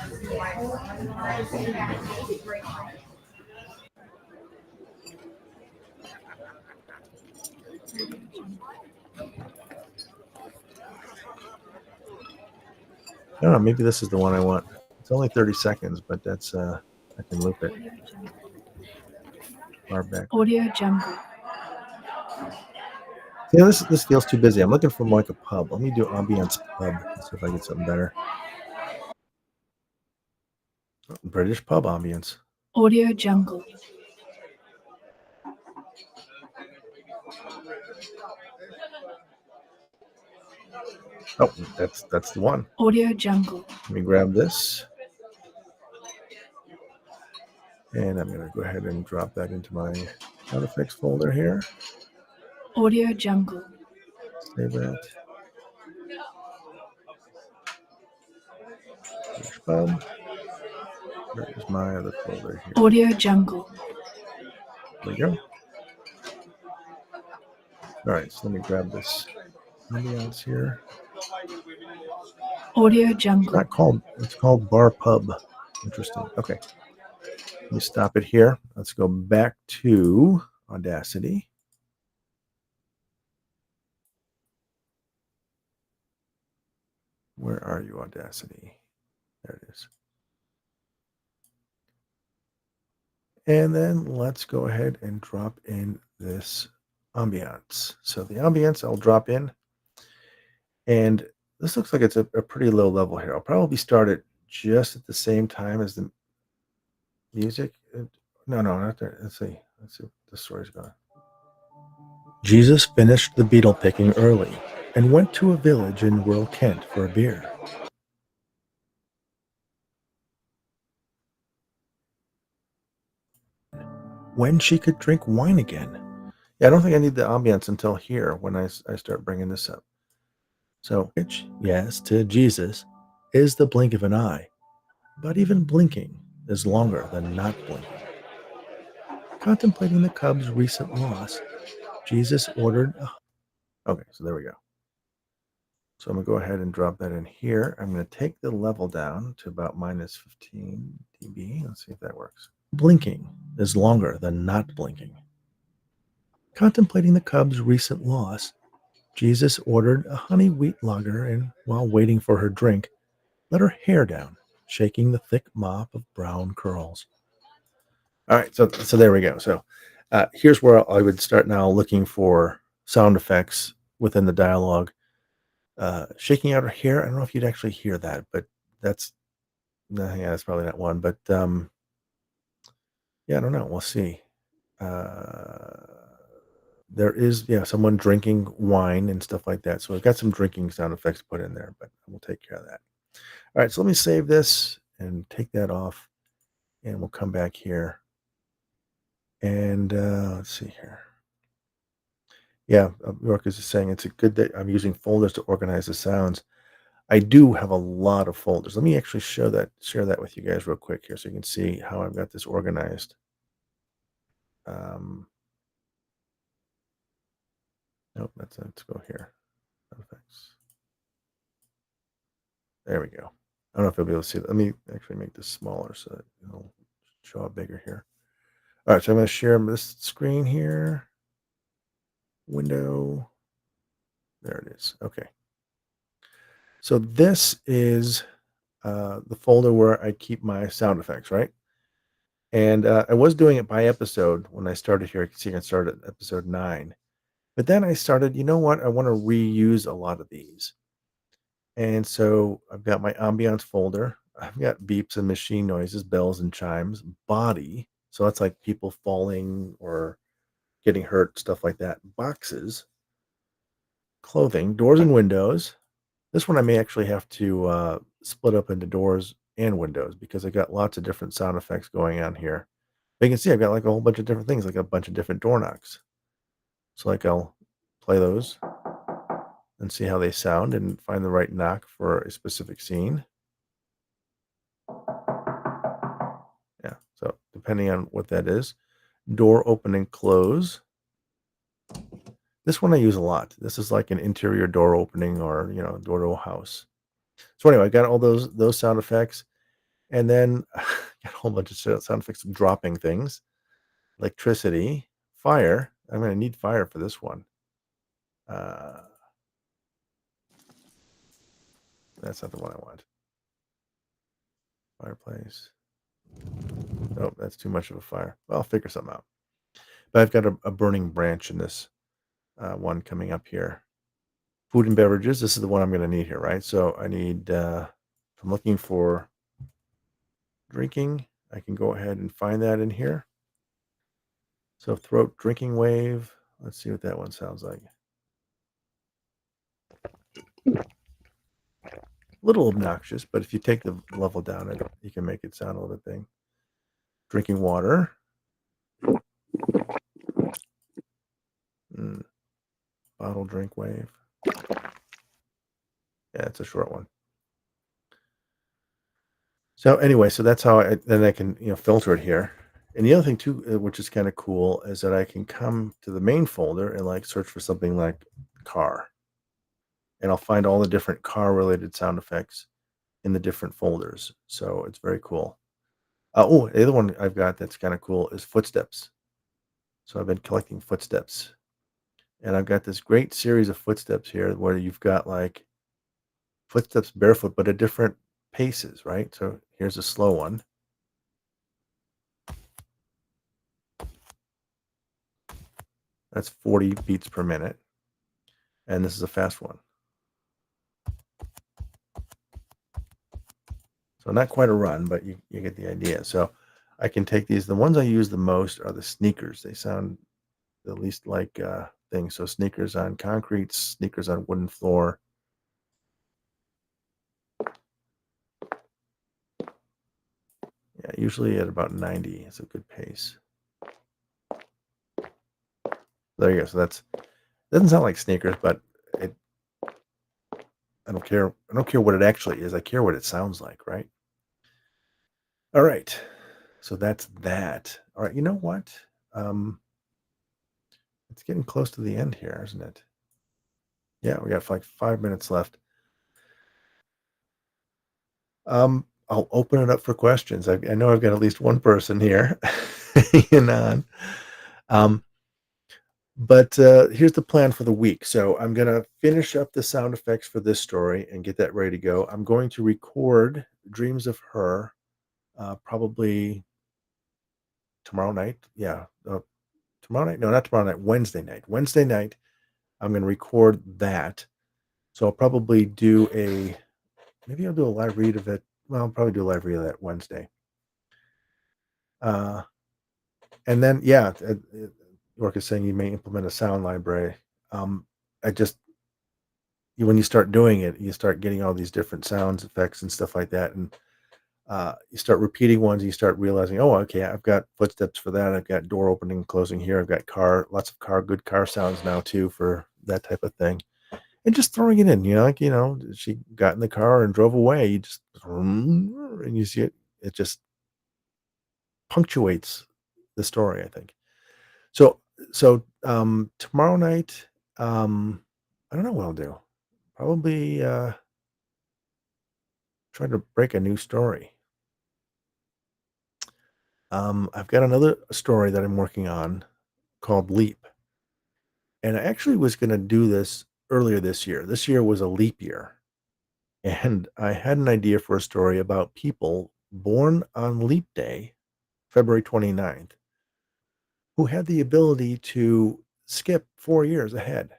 I don't know. Maybe this is the one I want. It's only 30 seconds, but that's I can loop it. Bar back. Audio Jungle. Yeah, this feels too busy. I'm looking for more like a pub. Let me do ambiance pub. Let's see if I get something better. British pub ambience. Audio Jungle. Oh, that's the one. Audio Jungle. Let me grab this. And I'm going to go ahead and drop that into my sound effects folder here. Audio Jungle. Save that. British pub. Where is my other folder here? Audio Jungle. There we go. All right, so let me grab this ambiance here. Audio Jungle. It's called Bar Pub. Interesting. Okay. Let me stop it here. Let's go back to Audacity. Where are you, Audacity? There it is. And then let's go ahead and drop in this ambiance. So the ambiance I'll drop in. And this looks like it's a pretty low level here. I'll probably start it just at the same time as the music. No, not there. Let's see what the story's going. Jesus finished the beetle picking early and went to a village in rural Kent for a beer. When she could drink wine again. Yeah, I don't think I need the ambience until here when I start bringing this up. So, yes, to Jesus is the blink of an eye, but even blinking is longer than not blinking. Contemplating the cub's recent loss, Jesus ordered Okay, so there we go. So I'm going to go ahead and drop that in here. I'm going to take the level down to about minus 15 dB. Let's see if that works. Blinking is longer than not blinking. Contemplating the cub's recent loss, Jesus ordered a honey wheat lager and, while waiting for her drink, let her hair down, shaking the thick mop of brown curls. All right, so there we go. So here's where I would start now looking for sound effects within the dialogue. Shaking out her hair. I don't know if you'd actually hear that, but that's yeah, that's probably not one. But yeah, I don't know. We'll see. Uh, there is someone drinking wine and stuff like that. So I've got some drinking sound effects put in there, but we'll take care of that. All right, so let me save this and take that off, and we'll come back here. And let's see here. Yeah, Marcus is saying it's a good that I'm using folders to organize the sounds. I do have a lot of folders. Let me actually share that with you guys real quick here so you can see how I've got this organized. Um, nope, let's go here. Sound effects. There we go. I don't know if I'll be able to see that. Let me actually make this smaller so that it'll show up bigger here. All right, so I'm going to share this screen here. Window. There it is. Okay. So this is the folder where I keep my sound effects, right? And I was doing it by episode when I started here. I can see I started at episode 9. But then I started, you know what? I want to reuse a lot of these. And so I've got my ambiance folder. I've got beeps and machine noises, bells and chimes, body. So that's like people falling or getting hurt, stuff like that. Boxes, clothing, doors and windows. This one I may actually have to split up into doors and windows because I got lots of different sound effects going on here. But you can see I've got like a whole bunch of different things, like a bunch of different door knocks. So like I'll play those and see how they sound and find the right knock for a specific scene. Yeah, so depending on what that is. Door open and close. This one I use a lot. This is like an interior door opening or, door to a house. So anyway, I got all those sound effects. And then got a whole bunch of sound effects of dropping things. Electricity, fire. I'm going to need fire for this one. That's not the one I want. Fireplace. Nope, that's too much of a fire. Well, I'll figure something out. But I've got a burning branch in this one coming up here. Food and beverages. This is the one I'm going to need here, right? So I need, if I'm looking for drinking, I can go ahead and find that in here. So throat drinking wave. Let's see what that one sounds like. A little obnoxious, but if you take the level down, you can make it sound a little bit thing. Drinking water. Bottle drink wave. Yeah, it's a short one. So anyway, so that's how I can filter it here. And the other thing too, which is kind of cool, is that I can come to the main folder and like search for something like car, and I'll find all the different car related sound effects in the different folders. So it's very cool. The other one I've got that's kind of cool is footsteps. So I've been collecting footsteps, and I've got this great series of footsteps here where you've got like footsteps barefoot, but at different paces, right? So here's a slow one. That's 40 beats per minute. And this is a fast one. So not quite a run, but you get the idea. So I can take these. The ones I use the most are the sneakers. They sound the least like things. So sneakers on concrete, sneakers on wooden floor. Yeah, usually at about 90 is a good pace. There you go. So doesn't sound like sneakers, but I don't care. I don't care what it actually is. I care what it sounds like, right? All right. So that's that. All right. You know what? It's getting close to the end here, isn't it? Yeah, we got like 5 minutes left. I'll open it up for questions. I know I've got at least one person here hanging on. But here's the plan for the week. So I'm gonna finish up the sound effects for this story and get that ready to go. I'm going to record Dreams of Her probably tomorrow night. Yeah, tomorrow night. No, not tomorrow night. Wednesday night. Wednesday night. I'm gonna record that. So I'll probably do a maybe I'll do a live read of it. Well, I'll probably do a live read of that Wednesday. Uh, and then yeah, York is saying you may implement a sound library. Um, I just when you start doing it, you start getting all these different sounds, effects, and stuff like that, and you start repeating ones. You start realizing, oh, okay, I've got footsteps for that. I've got door opening, and closing here. I've got lots of good car sounds now too for that type of thing. And just throwing it in, like she got in the car and drove away. You just and you see it. It just punctuates the story, I think. So tomorrow night, I don't know what I'll do. Probably try to break a new story. I've got another story that I'm working on called Leap. And I actually was going to do this earlier this year. This year was a leap year. And I had an idea for a story about people born on leap day, February 29th, who had the ability to skip 4 years ahead.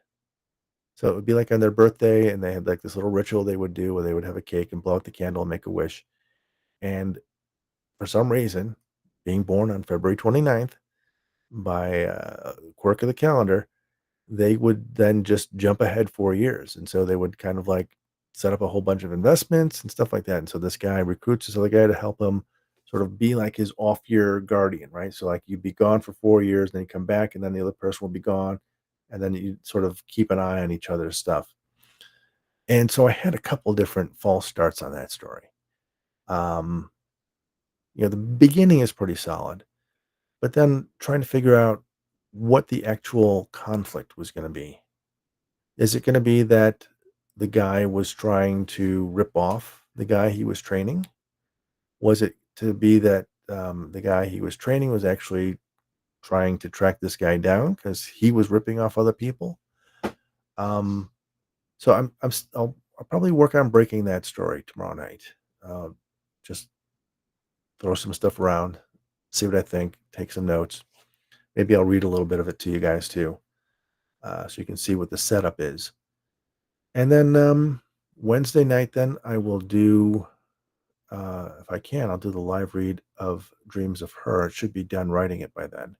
So it would be like on their birthday, and they had like this little ritual they would do where they would have a cake and blow out the candle and make a wish. And for some reason, being born on February 29th, by quirk of the calendar, they would then just jump ahead 4 years. And so they would kind of like set up a whole bunch of investments and stuff like that. And so this guy recruits this other guy to help him sort of be like his off year guardian, right? So like you'd be gone for 4 years, then you come back, and then the other person will be gone. And then you sort of keep an eye on each other's stuff. And so I had a couple different false starts on that story. Um, the beginning is pretty solid, but then trying to figure out what the actual conflict was going to be. Is it going to be that the guy was trying to rip off the guy he was training? Was it to be that the guy he was training was actually trying to track this guy down because he was ripping off other people? Um, so I'll probably work on breaking that story tomorrow night. Uh, just throw some stuff around, see what I think, take some notes. Maybe I'll read a little bit of it to you guys too, so you can see what the setup is. And then Wednesday night, then I will do, if I can, I'll do the live read of Dreams of Her. It should be done writing it by then.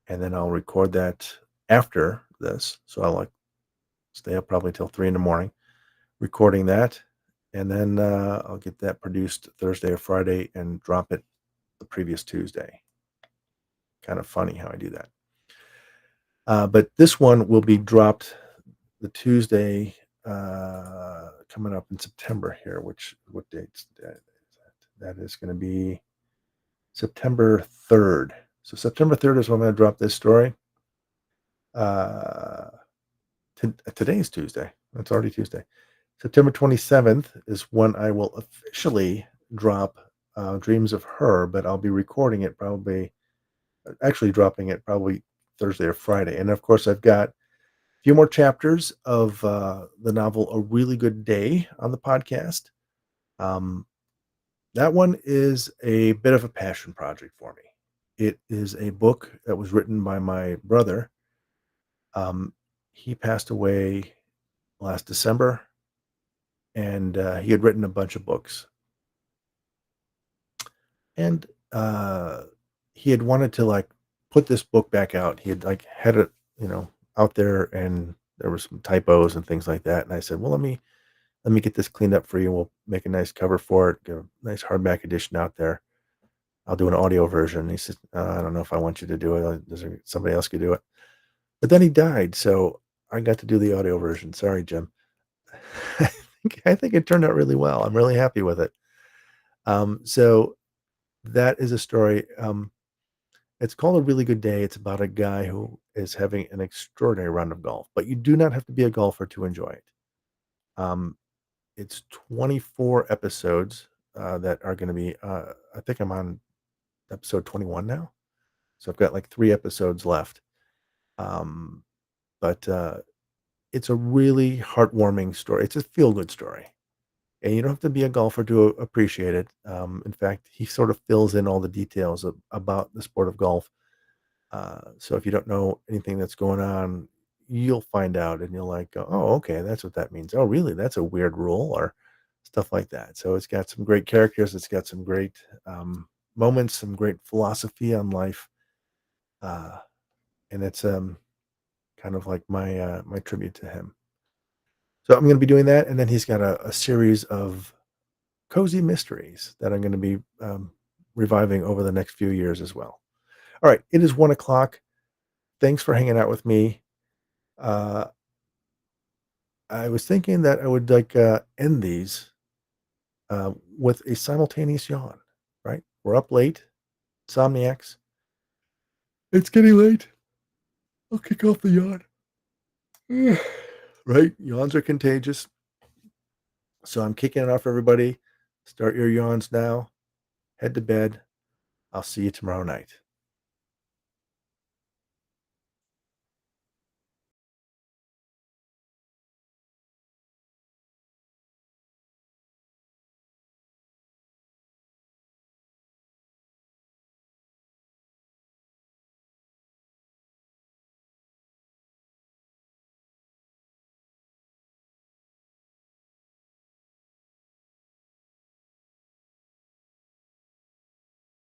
And then I'll record that after this. So I'll like stay up probably till 3 in the morning recording that. And then I'll get that produced Thursday or Friday and drop it the previous Tuesday. Kind of funny how I do that. But this one will be dropped the Tuesday coming up in September here. What dates that is that? That is going to be September 3rd. So September 3rd is when I'm going to drop this story. Uh, today's Tuesday. It's already Tuesday. September 27th is when I will officially drop Dreams of Her, but I'll be recording it actually dropping it probably Thursday or Friday. And of course, I've got few more chapters of the novel A Really Good Day on the podcast. That one is a bit of a passion project for me. It is a book that was written by my brother. Um, he passed away last December, and he had written a bunch of books. And he had wanted to like put this book back out. He had like had it, out there, and there were some typos and things like that. And I said, well, let me get this cleaned up for you. We'll make a nice cover for it, get a nice hardback edition out there. I'll do an audio version. He said, I don't know if I want you to do it. Somebody else could do it. But then he died, so I got to do the audio version. Sorry, Jim. I think it turned out really well. I'm really happy with it. So that is a story. It's called A Really Good Day. It's about a guy who is having an extraordinary round of golf, but you do not have to be a golfer to enjoy it. It's 24 episodes that are going to be, I think I'm on episode 21 now. So I've got like 3 episodes left. Um, but it's a really heartwarming story. It's a feel-good story, and you don't have to be a golfer to appreciate it. In fact, he sort of fills in all the details about the sport of golf. So if you don't know anything that's going on, you'll find out, and you'll like go, "Oh, okay, that's what that means. Oh, really? That's a weird rule," or stuff like that. So it's got some great characters. It's got some great moments, some great philosophy on life, uh, and it's kind of like my tribute to him. So I'm going to be doing that, and then he's got a series of cozy mysteries that I'm going to be reviving over the next few years as well. All right, it is 1 o'clock. Thanks for hanging out with me. Uh, I was thinking that I would like end these with a simultaneous yawn. Right, we're up late. Insomniacs. It's getting late. I'll kick off the yawn. Right, yawns are contagious. So I'm kicking it off for everybody. Start your yawns now. Head to bed. I'll see you tomorrow night.